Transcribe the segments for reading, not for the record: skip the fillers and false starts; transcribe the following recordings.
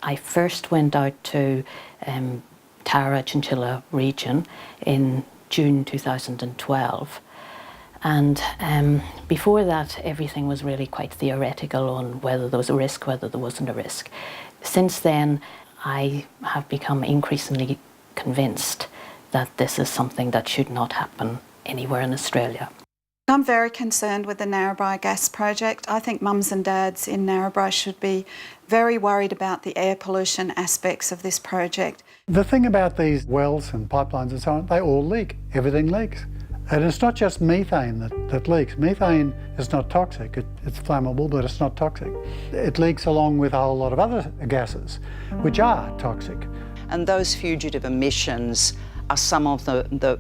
I first went out to Tara Chinchilla region in June 2012. And before that, everything was really quite theoretical on whether there was a risk, whether there wasn't a risk. Since then, I have become increasingly convinced that this is something that should not happen anywhere in Australia. I'm very concerned with the Narrabri gas project. I think mums and dads in Narrabri should be very worried about the air pollution aspects of this project. The thing about these wells and pipelines and so on, they all leak. Everything leaks. And it's not just methane that leaks. Methane is not toxic. It's flammable, but it's not toxic. It leaks along with a whole lot of other gases, which are toxic. And those fugitive emissions are some of the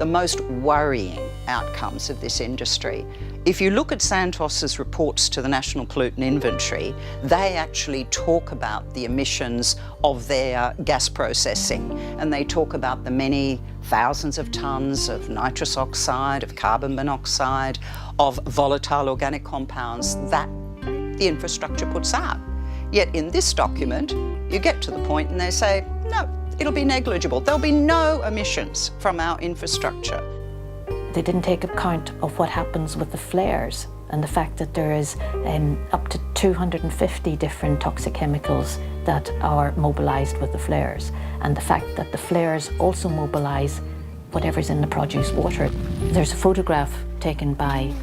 most worrying outcomes of this industry. If you look at Santos's reports to the National Pollutant Inventory, they actually talk about the emissions of their gas processing, and they talk about the many thousands of tonnes of nitrous oxide, of carbon monoxide, of volatile organic compounds that the infrastructure puts out. Yet in this document, you get to the point and they say, no, it'll be negligible. There'll be no emissions from our infrastructure. They didn't take account of what happens with the flares and the fact that there is up to 250 different toxic chemicals that are mobilised with the flares, and the fact that the flares also mobilise whatever's in the produce water. There's a photograph taken by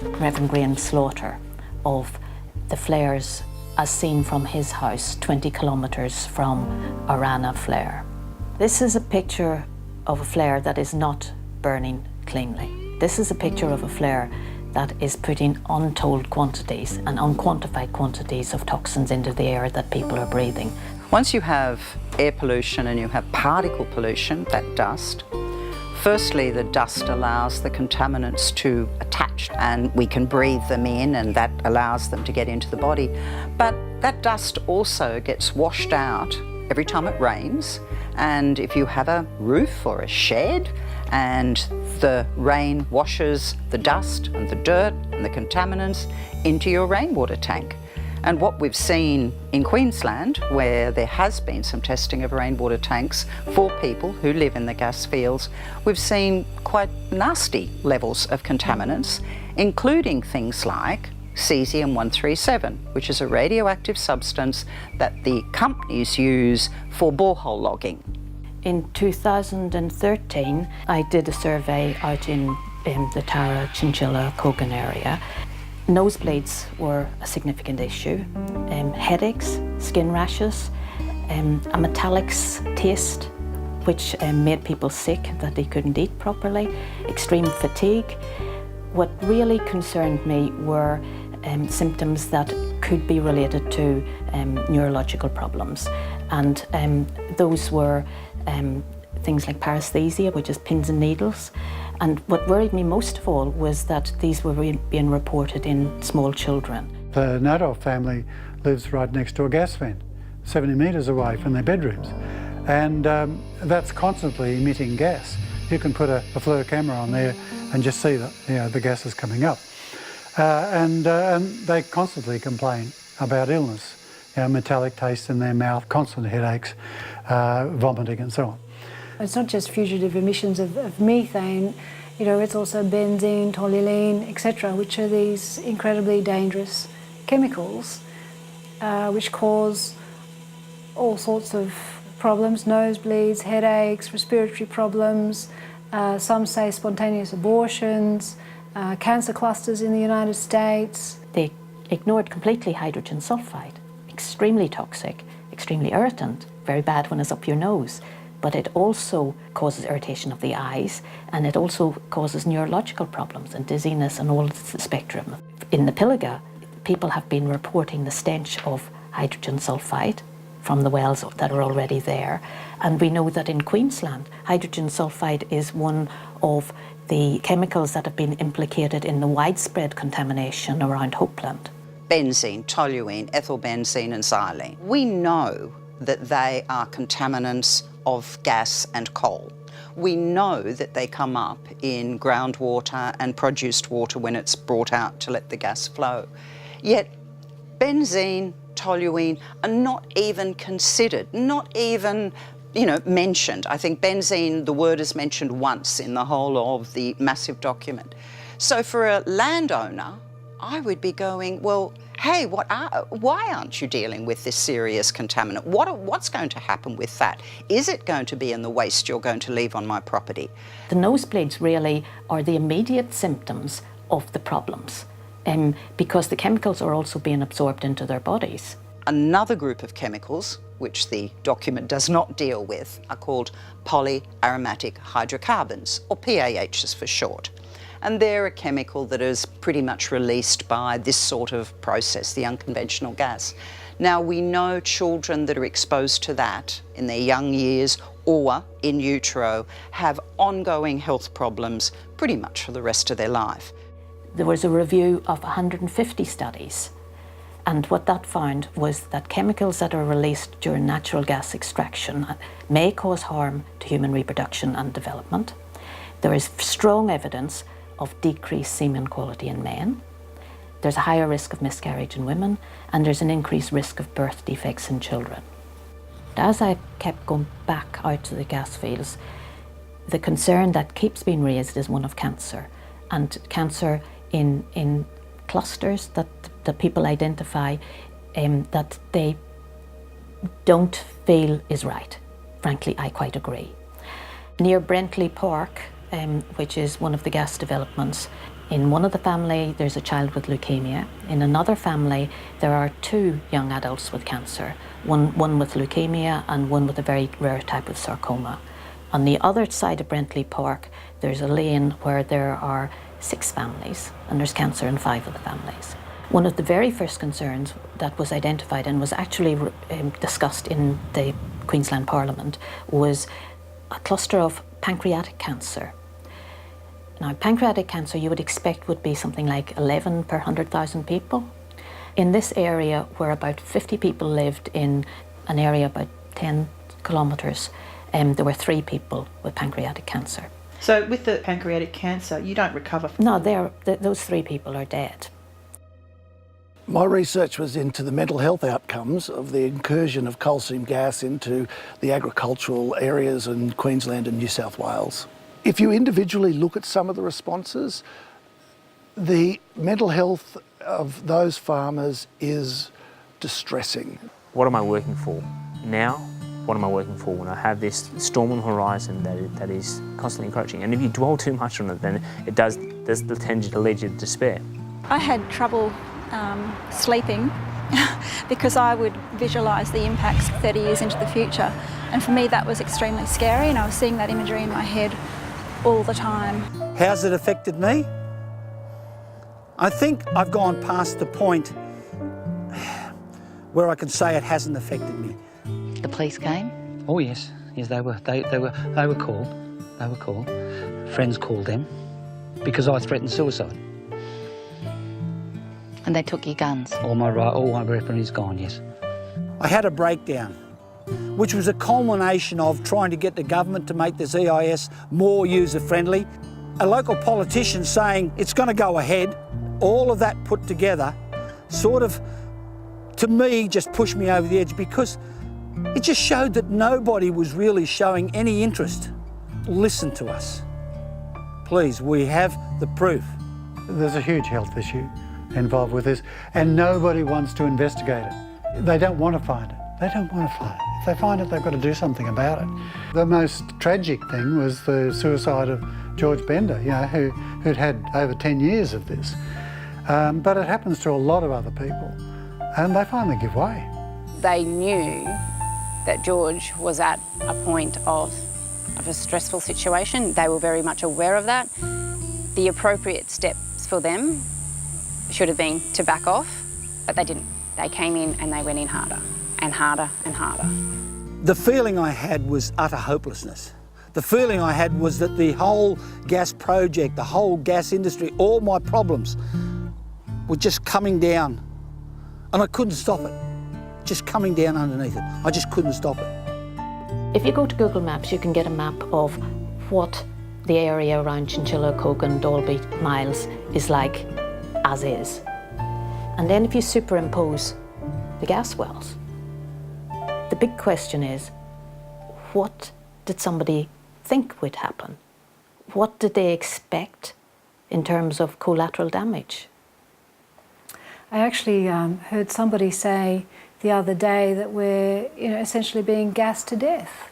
Reverend Graham Slaughter of the flares as seen from his house 20 kilometres from Arana flare. This is a picture of a flare that is not burning cleanly. This is a picture of a flare that is putting untold quantities and unquantified quantities of toxins into the air that people are breathing. Once you have air pollution and you have particle pollution, that dust, firstly, the dust allows the contaminants to attach and we can breathe them in, and that allows them to get into the body. But that dust also gets washed out every time it rains, and if you have a roof or a shed and the rain washes the dust and the dirt and the contaminants into your rainwater tank. And what we've seen in Queensland, where there has been some testing of rainwater tanks for people who live in the gas fields, we've seen quite nasty levels of contaminants, including things like cesium-137, which is a radioactive substance that the companies use for borehole logging. In 2013, I did a survey out in the Tara, Chinchilla, Kogan area. Nosebleeds were a significant issue, headaches, skin rashes, a metallic taste which made people sick, that they couldn't eat properly, extreme fatigue. What really concerned me were symptoms that could be related to neurological problems, and those were things like paresthesia, which is pins and needles. And what worried me most of all was that these were being reported in small children. The Nadov family lives right next to a gas vent, 70 metres away from their bedrooms. And that's constantly emitting gas. You can put a FLIR camera on there and just see the gases coming up. And they constantly complain about illness, metallic taste in their mouth, constant headaches, vomiting and so on. It's not just fugitive emissions of methane, it's also benzene, toluene, etc., which are these incredibly dangerous chemicals which cause all sorts of problems, nosebleeds, headaches, respiratory problems, some say spontaneous abortions, cancer clusters in the United States. They ignored completely hydrogen sulfide, extremely toxic, extremely irritant, very bad when it's up your nose. But it also causes irritation of the eyes, and it also causes neurological problems and dizziness and all the spectrum. In the Pilliga, people have been reporting the stench of hydrogen sulfide from the wells that are already there. And we know that in Queensland, hydrogen sulfide is one of the chemicals that have been implicated in the widespread contamination around Hopeland. Benzene, toluene, ethylbenzene and xylene. We know that they are contaminants of gas and coal. We know that they come up in groundwater and produced water when it's brought out to let the gas flow. Yet benzene, toluene are not even considered, not even mentioned. I think benzene, the word is mentioned once in the whole of the massive document. So for a landowner, I would be going, well, hey, why aren't you dealing with this serious contaminant? What's going to happen with that? Is it going to be in the waste you're going to leave on my property? The nosebleeds really are the immediate symptoms of the problems, because the chemicals are also being absorbed into their bodies. Another group of chemicals, which the document does not deal with, are called polyaromatic hydrocarbons, or PAHs for short. And they're a chemical that is pretty much released by this sort of process, the unconventional gas. Now, we know children that are exposed to that in their young years or in utero have ongoing health problems pretty much for the rest of their life. There was a review of 150 studies, and what that found was that chemicals that are released during natural gas extraction may cause harm to human reproduction and development. There is strong evidence of decreased semen quality in men. There's a higher risk of miscarriage in women, and there's an increased risk of birth defects in children. As I kept going back out to the gas fields, the concern that keeps being raised is one of cancer, and cancer in clusters that people identify that they don't feel is right. Frankly, I quite agree. Near Brentley Park, which is one of the gas developments, in one of the family there's a child with leukemia. In another family there are 2 young adults with cancer, one with leukemia and one with a very rare type of sarcoma. On the other side of Brentley Park there's a lane where there are 6 families, and there's cancer in 5 of the families. One of the very first concerns that was identified and was actually discussed in the Queensland Parliament was a cluster of pancreatic cancer. Now, pancreatic cancer you would expect would be something like 11 per 100,000 people. In this area, where about 50 people lived in an area about 10 kilometres, there were 3 people with pancreatic cancer. So with the pancreatic cancer, you don't recover from No, those 3 people are dead. My research was into the mental health outcomes of the incursion of coal seam gas into the agricultural areas in Queensland and New South Wales. If you individually look at some of the responses, the mental health of those farmers is distressing. What am I working for now? What am I working for when I have this storm on the horizon that is constantly encroaching? And if you dwell too much on it, then there's the tendency to lead you to despair. I had trouble sleeping because I would visualise the impacts 30 years into the future. And for me that was extremely scary, and I was seeing that imagery in my head all the time. How's it affected me? I think I've gone past the point where I can say it hasn't affected me. The police came? Oh yes, they were called. They were called. Friends called them because I threatened suicide. And they took your guns? All my weapon is gone, yes. I had a breakdown, which was a culmination of trying to get the government to make this EIS more user-friendly. A local politician saying it's going to go ahead. All of that put together sort of, to me, just pushed me over the edge, because it just showed that nobody was really showing any interest. Listen to us. Please, we have the proof. There's a huge health issue involved with this, and nobody wants to investigate it. They don't want to find it. They don't want to find it. If they find it, they've got to do something about it. The most tragic thing was the suicide of George Bender, who'd had over 10 years of this. But it happens to a lot of other people, and they finally give way. They knew that George was at a point of a stressful situation. They were very much aware of that. The appropriate steps for them should have been to back off, but they didn't. They came in and they went in harder and harder and harder. The feeling I had was utter hopelessness. The feeling I had was that the whole gas project, the whole gas industry, all my problems were just coming down, and I couldn't stop it. Just coming down underneath it. I just couldn't stop it. If you go to Google Maps, you can get a map of what the area around Chinchilla, Cogan, Dalby, Miles is like as is. And then if you superimpose the gas wells. The big question is, what did somebody think would happen? What did they expect in terms of collateral damage? I actually heard somebody say the other day that we're essentially being gassed to death.